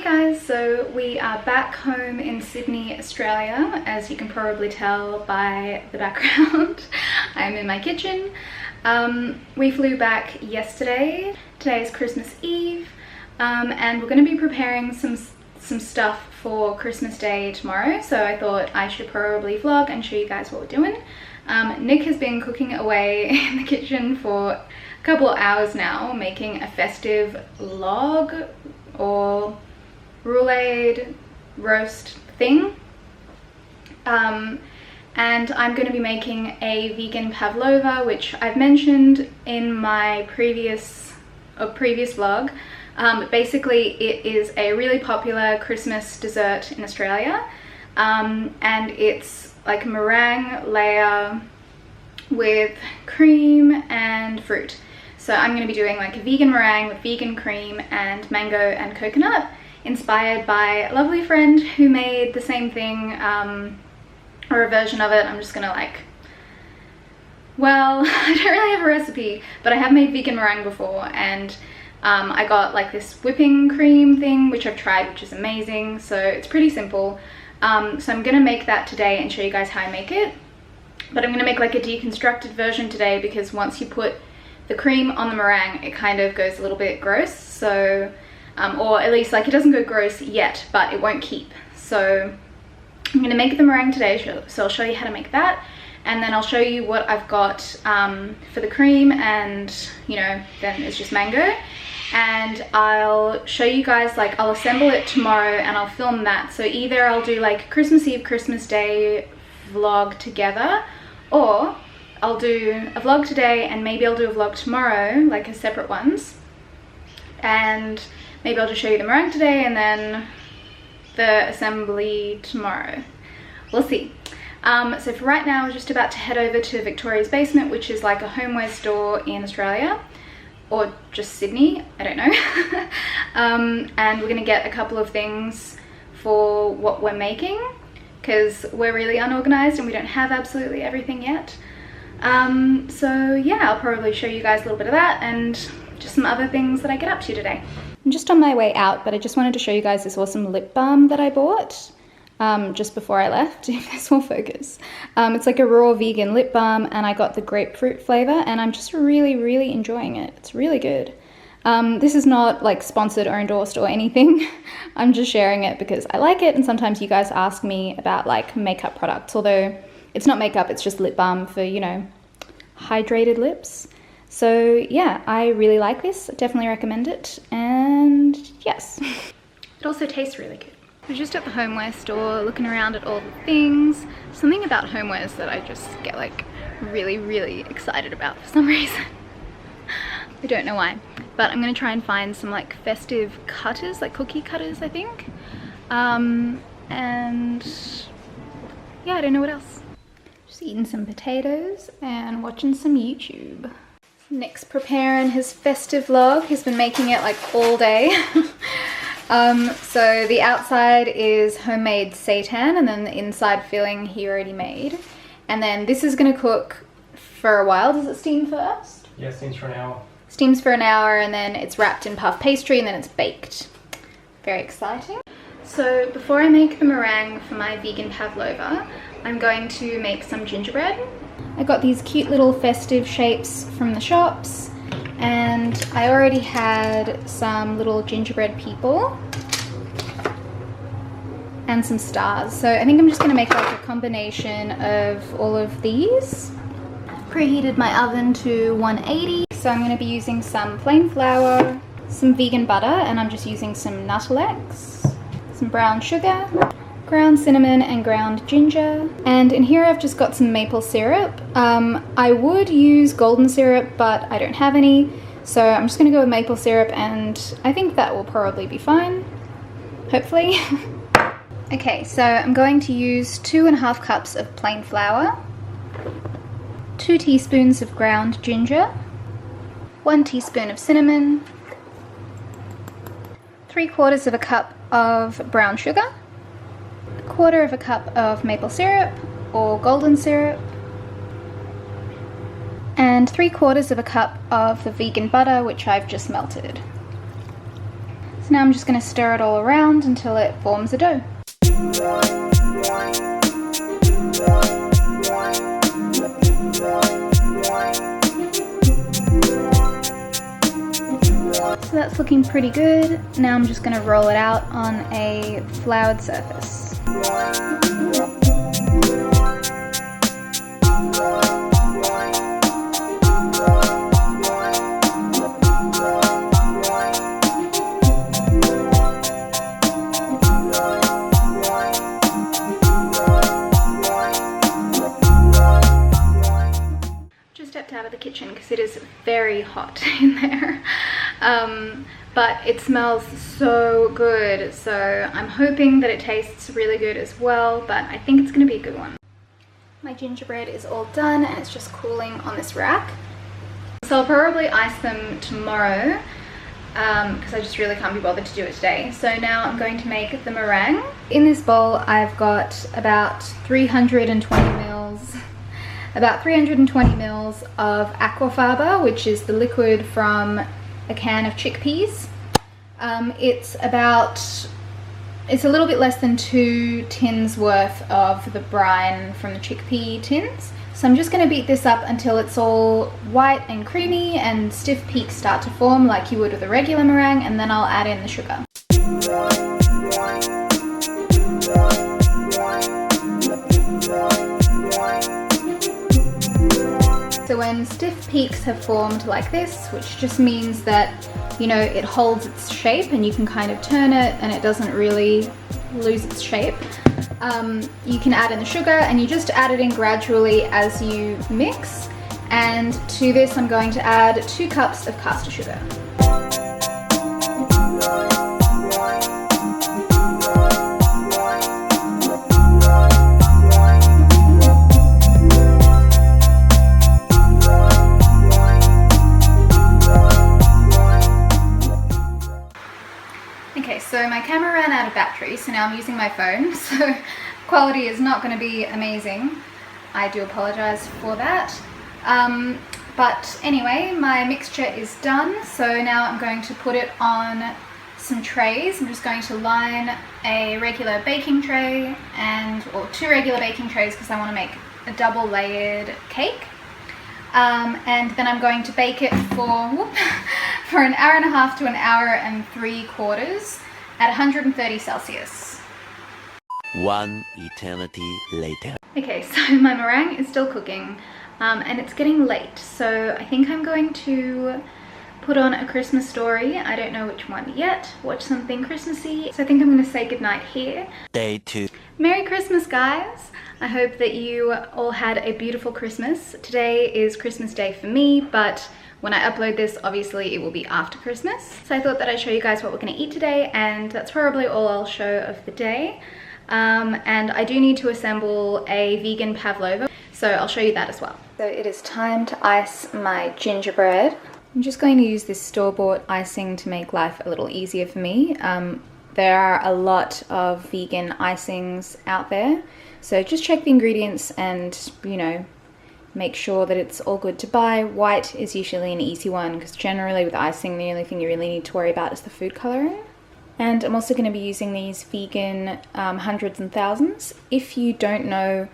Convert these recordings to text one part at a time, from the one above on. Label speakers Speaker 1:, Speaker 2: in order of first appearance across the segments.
Speaker 1: Hey guys, so we are back home in Sydney, Australia, as you can probably tell by the background. I'm in my kitchen. We flew back yesterday. Today is Christmas Eve, and we're going to be preparing some stuff for Christmas Day tomorrow, so I thought I should probably vlog and show you guys what we're doing. Nick has been cooking away in the kitchen for a couple of hours now, making a festive log or roulade roast thing, and I'm going to be making a vegan pavlova, which I've mentioned in my previous vlog. Basically it is a really popular Christmas dessert in Australia, and it's like a meringue layer with cream and fruit. So I'm going to be doing like a vegan meringue with vegan cream and mango and coconut, inspired by a lovely friend who made the same thing, or a version of it. I'm just gonna well, I don't really have a recipe, but I have made vegan meringue before, and I got like this whipping cream thing, which I've tried, which is amazing. So it's pretty simple. So I'm gonna make that today and show you guys how I make it. But I'm gonna make like a deconstructed version today, because once you put the cream on the meringue, it kind of goes a little bit gross. So, or at least like it doesn't go gross yet, but it won't keep. So I'm gonna make the meringue today, so I'll show you how to make that. And then I'll show you what I've got for the cream, and you know, then it's just mango. And I'll show you guys, like I'll assemble it tomorrow and I'll film that. So either I'll do like Christmas Eve, Christmas Day vlog together, or I'll do a vlog today and maybe I'll do a vlog tomorrow, like a separate ones. And maybe I'll just show you the meringue today and then the assembly tomorrow. We'll see. So for right now, we're just about to head over to Victoria's Basement, which is like a homeware store in Australia, or just Sydney, I don't know. And we're gonna get a couple of things for what we're making, because we're really unorganized and we don't have absolutely everything yet. So yeah, I'll probably show you guys a little bit of that and just some other things that I get up to today. I'm just on my way out, but I just wanted to show you guys this awesome lip balm that I bought just before I left, if this will focus. It's like a raw vegan lip balm, and I got the grapefruit flavor, and I'm just really enjoying it. It's really good. This is not like sponsored or endorsed or anything. I'm just sharing it because I like it, and sometimes you guys ask me about like makeup products, although it's not makeup, it's just lip balm for, you know, hydrated lips. So yeah, I really like this, definitely recommend it, and yes. It also tastes really good. I was just at the homeware store looking around at all the things. Something about homewares that I just get like really excited about for some reason. I don't know why, but I'm gonna try and find some like festive cutters, like cookie cutters, I think. And yeah, I don't know what else. Just eating some potatoes and watching some YouTube. Nick's preparing his festive log. He's been making it like all day. So the outside is homemade seitan, and then the inside filling he already made. And then this is gonna cook for a while. Does it steam first?
Speaker 2: Yeah, steams for an hour.
Speaker 1: Steams for an hour, and then it's wrapped in puff pastry, and then it's baked. Very exciting. So before I make the meringue for my vegan pavlova, I'm going to make some gingerbread. I got these cute little festive shapes from the shops, and I already had some little gingerbread people and some stars. So I think I'm just going to make like a combination of all of these. Preheated my oven to 180, so I'm going to be using some plain flour, some vegan butter, and I'm just using some Nuttelex, some brown sugar, ground cinnamon and ground ginger, and in here I've just got some maple syrup. I would use golden syrup, but I don't have any, so I'm just gonna go with maple syrup, and I think that will probably be fine, hopefully. Okay, so I'm going to use 2.5 cups of plain flour, 2 teaspoons of ground ginger, 1 teaspoon of cinnamon, 3/4 of a cup of brown sugar, 1/4 cup of maple syrup or golden syrup, and 3/4 of a cup of the vegan butter, which I've just melted. So So now I'm just going to stir it all around until it forms a dough. So that's looking pretty good. Now I'm just going to roll it out on a floured surface. Just stepped out of the kitchen because it is very hot in there. But it smells so good, so I'm hoping that it tastes really good as well, but I think it's going to be a good one. My gingerbread is all done and it's just cooling on this rack. So I'll probably ice them tomorrow because I just really can't be bothered to do it today. So now I'm going to make the meringue. In this bowl I've got about 320 mils of aquafaba, which is the liquid from a can of chickpeas. It's a little bit less than 2 tins worth of the brine from the chickpea tins. So I'm just going to beat this up until it's all white and creamy and stiff peaks start to form like you would with a regular meringue, and then I'll add in the sugar. So when stiff peaks have formed like this, which just means that, you know, it holds its shape and you can kind of turn it and it doesn't really lose its shape, you can add in the sugar, and you just add it in gradually as you mix. And to this I'm going to add 2 cups of caster sugar. So my camera ran out of battery, so now I'm using my phone, so quality is not going to be amazing. I do apologize for that. But anyway, my mixture is done, so now I'm going to put it on some trays. I'm just going to line a regular baking tray or 2 regular baking trays because I want to make a double layered cake. And then I'm going to bake it for an hour and a half to an hour and 3/4 at 130 Celsius.
Speaker 2: 1 eternity later.
Speaker 1: Okay, so my meringue is still cooking, and it's getting late, so I think I'm going to put on a Christmas story. I don't know which one yet. Watch something Christmassy. So I think I'm going to say goodnight here.
Speaker 2: Day 2.
Speaker 1: Merry Christmas, guys! I hope that you all had a beautiful Christmas. Today is Christmas Day for me, but when I upload this, obviously it will be after Christmas. So I thought that I'd show you guys what we're going to eat today, and that's probably all I'll show of the day. And I do need to assemble a vegan pavlova, so I'll show you that as well. So it is time to ice my gingerbread. I'm just going to use this store-bought icing to make life a little easier for me. There are a lot of vegan icings out there, so just check the ingredients and, you know, make sure that it's all good to buy. White is usually an easy one because generally with icing the only thing you really need to worry about is the food coloring. And I'm also going to be using these vegan hundreds and thousands. If you don't know,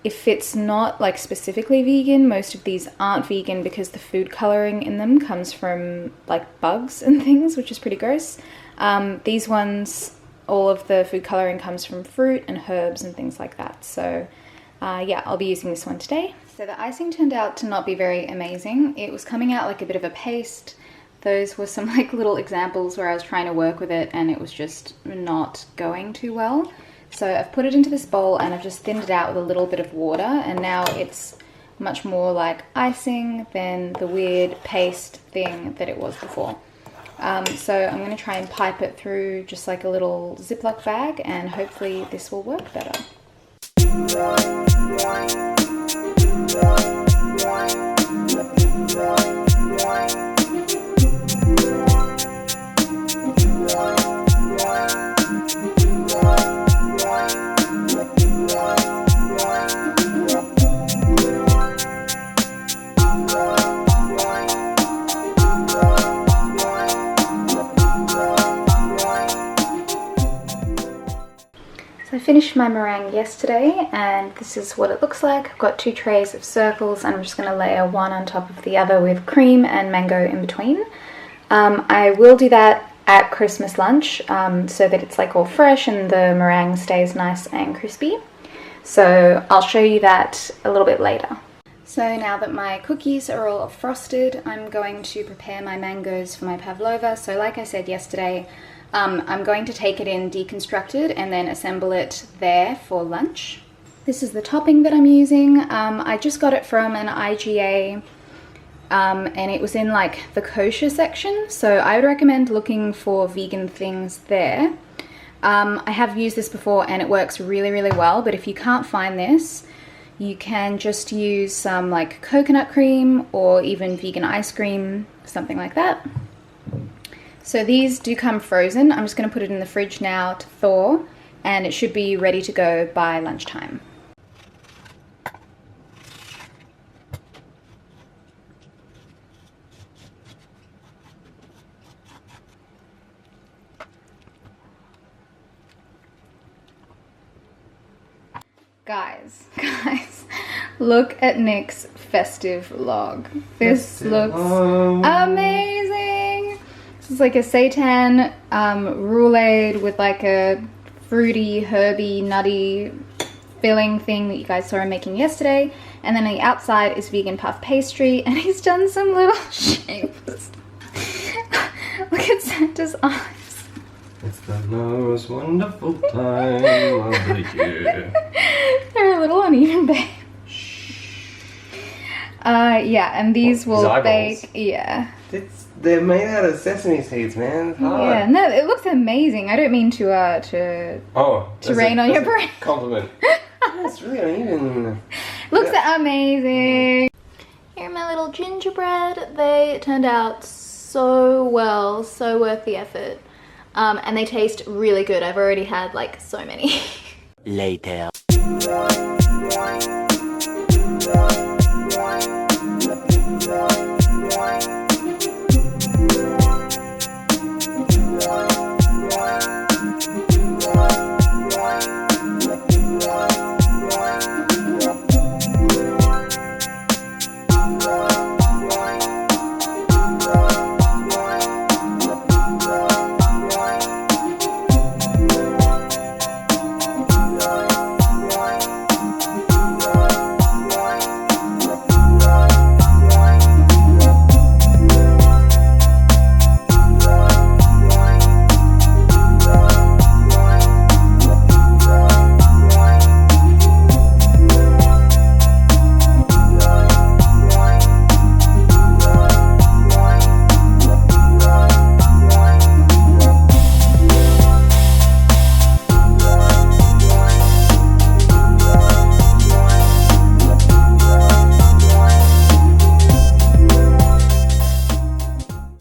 Speaker 1: if it's not like specifically vegan, most of these aren't vegan because the food coloring in them comes from like bugs and things, which is pretty gross. These ones, all of the food coloring comes from fruit and herbs and things like that. So yeah, I'll be using this one today. So the icing turned out to not be very amazing. It was coming out like a bit of a paste. Those were some like little examples where I was trying to work with it and it was just not going too well. So I've put it into this bowl and I've just thinned it out with a little bit of water, and now it's much more like icing than the weird paste thing that it was before. So I'm going to try and pipe it through just like a little Ziploc bag, and hopefully this will work better. So I finished my meringue yesterday and this is what it looks like. I've got 2 trays of circles and I'm just going to layer one on top of the other with cream and mango in between. I will do that at Christmas lunch so that it's like all fresh and the meringue stays nice and crispy. So I'll show you that a little bit later. So now that my cookies are all frosted, I'm going to prepare my mangoes for my pavlova. So like I said yesterday, I'm going to take it in deconstructed and then assemble it there for lunch. This is the topping that I'm using. I just got it from an IGA and it was in like the kosher section. So I would recommend looking for vegan things there. I have used this before and it works really, really well, but if you can't find this, you can just use some like coconut cream or even vegan ice cream, something like that. So these do come frozen. I'm just going to put it in the fridge now to thaw and it should be ready to go by lunchtime. Guys, look at Nick's festive log. This looks amazing. This is like a seitan roulade with like a fruity, herby, nutty filling thing that you guys saw him making yesterday. And then on the outside is vegan puff pastry, and he's done some little shapes. Look at Santa's eyes.
Speaker 3: It's the most wonderful time of the year.
Speaker 1: They're a little uneven, babe. Yeah, and these will bake. Yeah.
Speaker 3: They're made out of sesame seeds, man. It's hard.
Speaker 1: Yeah, no, it looks amazing. I don't mean to rain on your brain.
Speaker 3: Compliment. It's really uneven.
Speaker 1: Looks amazing. Here are my little gingerbread. They turned out so well, so worth the effort. And they taste really good. I've already had like so many.
Speaker 2: Later.